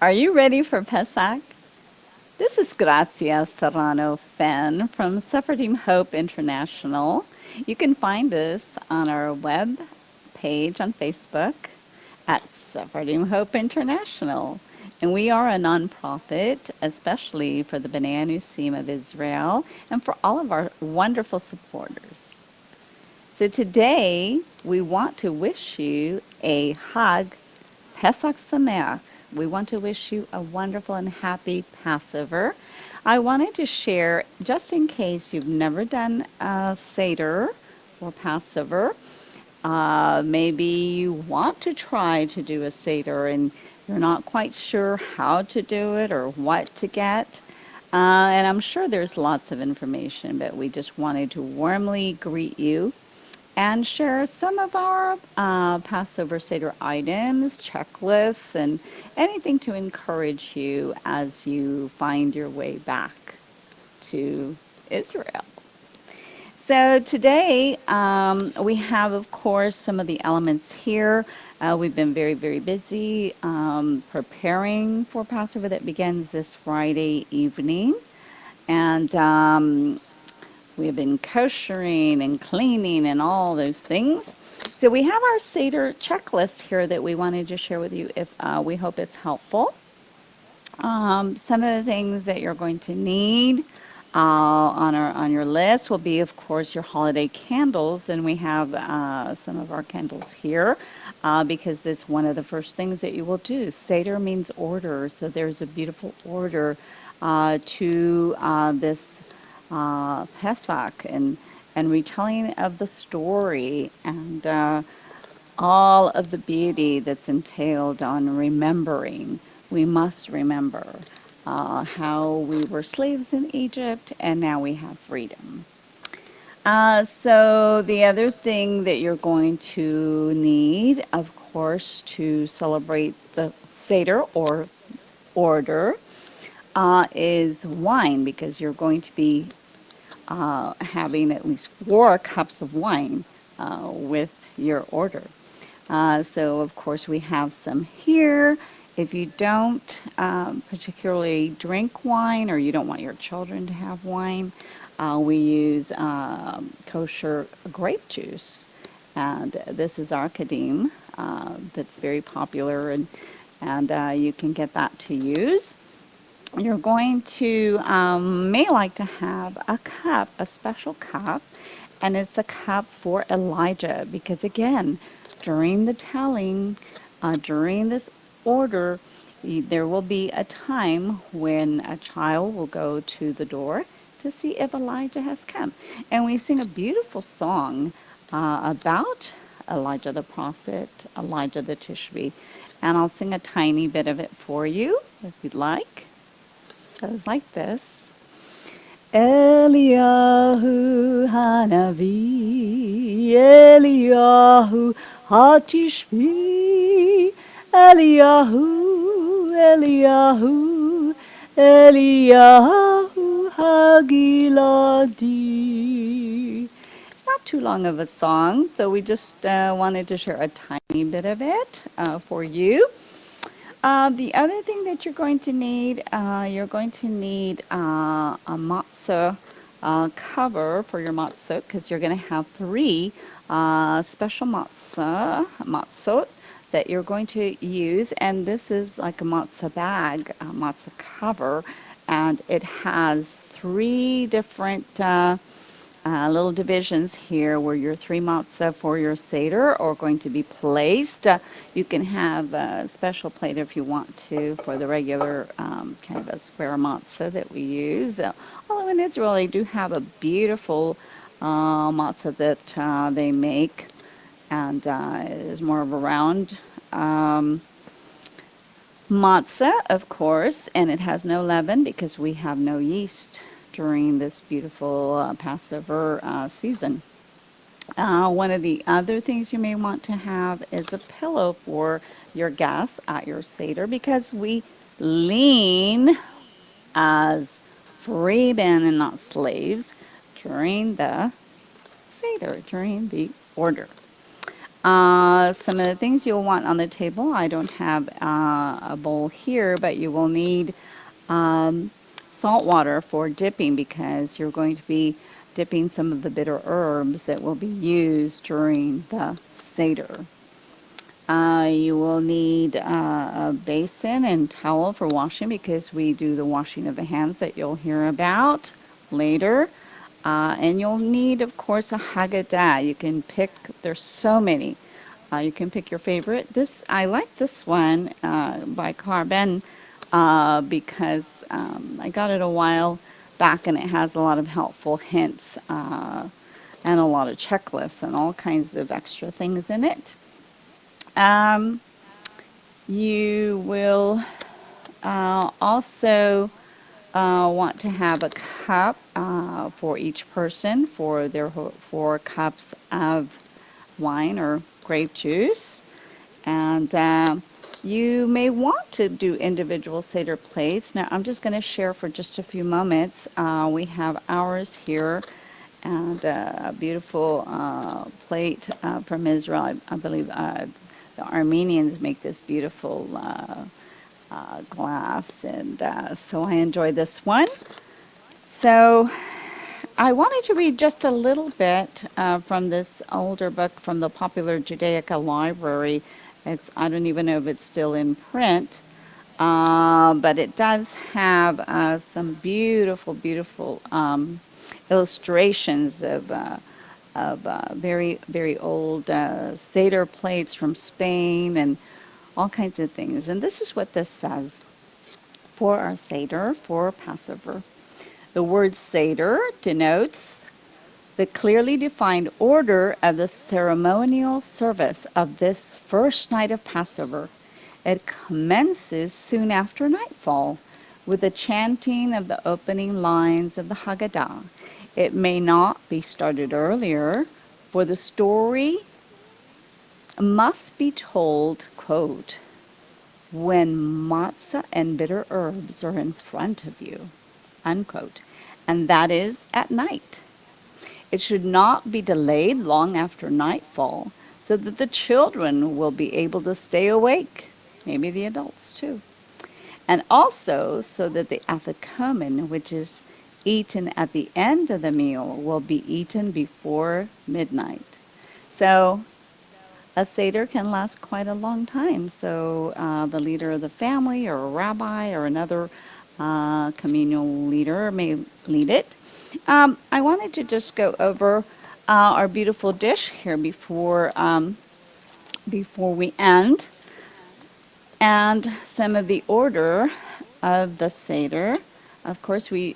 Are you ready for Pesach? This is Gracia Serrano Fenn from Sephardim Hope International. You can find us on our web page on Facebook at Sephardim Hope International. And we are a nonprofit, especially for the B'nai Anusim of Israel and for all of our wonderful supporters. So today we want to wish you a Hag Pesach Sameach. We want to wish you a wonderful and happy Passover. I wanted to share, just in case you've never done a Seder or Passover, maybe you want to try to do a Seder and you're not quite sure how to do it or what to get. And I'm sure there's lots of information, but we just wanted to warmly greet you and share some of our Passover Seder items, checklists, and anything to encourage you as you find your way back to Israel. So today we have, of course, some of the elements here. We've been very, very busy preparing for Passover that begins this Friday evening. And we have been koshering and cleaning and all those things. So we have our Seder checklist here that we wanted to share with you. If we hope it's helpful. Some of the things that you're going to need on your list will be, of course, your holiday candles, and we have some of our candles here because it's one of the first things that you will do. Seder means order, so there's a beautiful order to this Pesach and retelling of the story and all of the beauty that's entailed on remembering. We must remember how we were slaves in Egypt and now we have freedom. So the other thing that you're going to need, of course, to celebrate the Seder or order is wine, because you're going to be having at least 4 cups of wine with your order. So, of course, we have some here. If you don't particularly drink wine or you don't want your children to have wine, we use kosher grape juice. And this is our kadim that's very popular, and you can get that to use. You're going to may like to have a cup, a special cup, and it's the cup for Elijah, because again, during the telling, during this order, there will be a time when a child will go to the door to see if Elijah has come. And we sing a beautiful song about Elijah the prophet, Elijah the Tishbe. And I'll sing a tiny bit of it for you, if you'd like. It goes like this. Eliyahu Hanavi, Eliyahu Hatishvi, Eliyahu, Eliyahu, Eliyahu Hagiladi. It's not too long of a song, so we just wanted to share a tiny bit of it for you. The other thing that you're going to need a matzah cover for your matzot, because you're going to have 3 special matzot that you're going to use, and this is like a matzah bag, a matzah cover, and it has 3 different little divisions here where your 3 matzah for your Seder are going to be placed. You can have a special plate if you want to for the regular kind of a square matzah that we use. Although in Israel they do have a beautiful matzah that they make, and it is more of a round matzah, of course, and it has no leaven because we have no yeast during this beautiful Passover season. One of the other things you may want to have is a pillow for your guests at your Seder, because we lean as free men and not slaves during the Seder, during the order. Some of the things you'll want on the table, I don't have a bowl here, but you will need um, salt water for dipping because you're going to be dipping some of the bitter herbs that will be used during the Seder. You will need a basin and towel for washing because we do the washing of the hands that you'll hear about later. And you'll need, of course, a Haggadah. You can pick, there's so many. You can pick your favorite. This I like this one by Carben because I got it a while back and it has a lot of helpful hints and a lot of checklists and all kinds of extra things in it. Um, you will also want to have a cup for each person for their 4 cups of wine or grape juice. And you may want to do individual Seder plates. Now, I'm just going to share for just a few moments. We have ours here and a beautiful plate from Israel. I believe the Armenians make this beautiful glass, and so I enjoy this one. So I wanted to read just a little bit from this older book from the Popular Judaica Library. I don't even know if it's still in print, but it does have some beautiful, beautiful illustrations of very, very old Seder plates from Spain and all kinds of things. And this is what this says for our Seder, for Passover. The word Seder denotes the clearly defined order of the ceremonial service of this first night of Passover. It commences soon after nightfall with the chanting of the opening lines of the Haggadah. It may not be started earlier, for the story must be told, quote, when matzah and bitter herbs are in front of you, unquote, and that is at night. It should not be delayed long after nightfall so that the children will be able to stay awake, maybe the adults too, and also so that the afikomen, which is eaten at the end of the meal, will be eaten before midnight. So a Seder can last quite a long time. So the leader of the family or a rabbi or another communal leader may lead it. I wanted to just go over our beautiful dish here before we end, and some of the order of the Seder. Of course, we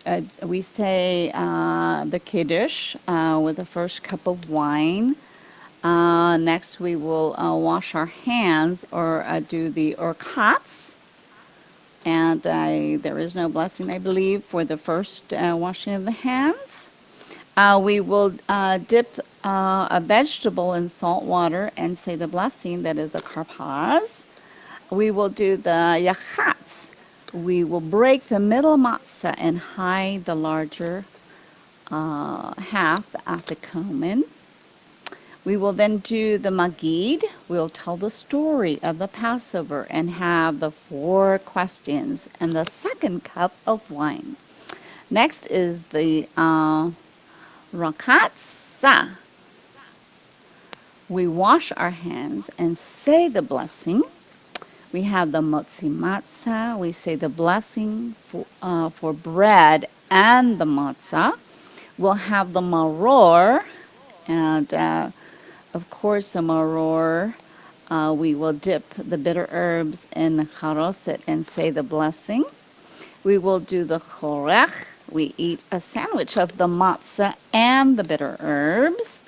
say the Kiddush with the first cup of wine. Next, we will wash our hands or do the orkatz. And there is no blessing, I believe, for the first washing of the hands. We will dip a vegetable in salt water and say the blessing, that is a karpaz. We will do the yachatz. We will break the middle matzah and hide the larger half, the afikomen. We will then do the magid. We'll tell the story of the Passover and have the 4 questions and the second cup of wine. Next is the rakatza. We wash our hands and say the blessing. We have the motzi matzah. We say the blessing for bread and the matzah. We'll have the maror, and of course, the maror, we will dip the bitter herbs in the charoset and say the blessing. We will do the chorech. We eat a sandwich of the matzah and the bitter herbs.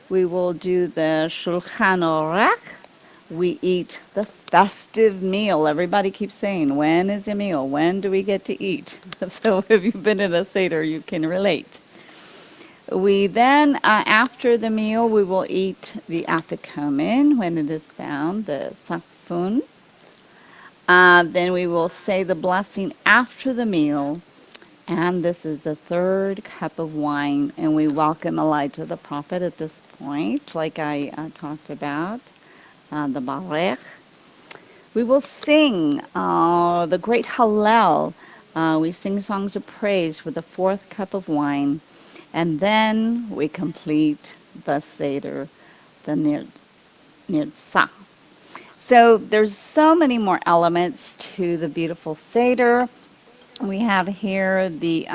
We will do the shulchan orech. We eat the festive meal. Everybody keeps saying, when is the meal? When do we get to eat? So if you've been in a Seder, you can relate. We then, after the meal, we will eat the afikomen when it is found, the safun. Then we will say the blessing after the meal, And this is the third cup of wine. And we welcome Elijah the prophet at this point, like I talked about, the Barech. We will sing the great Hallel. We sing songs of praise for the fourth cup of wine. And then we complete the Seder, the Nirtzah. So there's so many more elements to the beautiful Seder. We have here the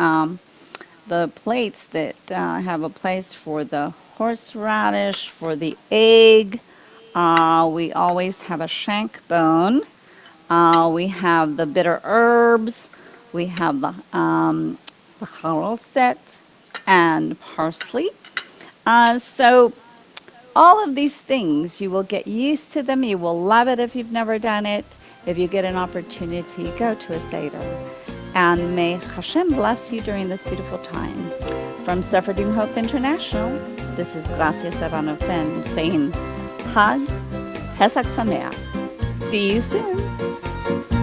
plates that have a place for the horseradish, for the egg. We always have a shank bone. We have the bitter herbs. We have the charoset and parsley. So all of these things, you will get used to them. You will love it if you've never done it. If you get an opportunity, go to a Seder. And may Hashem bless you during this beautiful time. From Sephardim Hope International, this is Gracia Serrano Fenn saying, Chag Pesach Sameach. See you soon.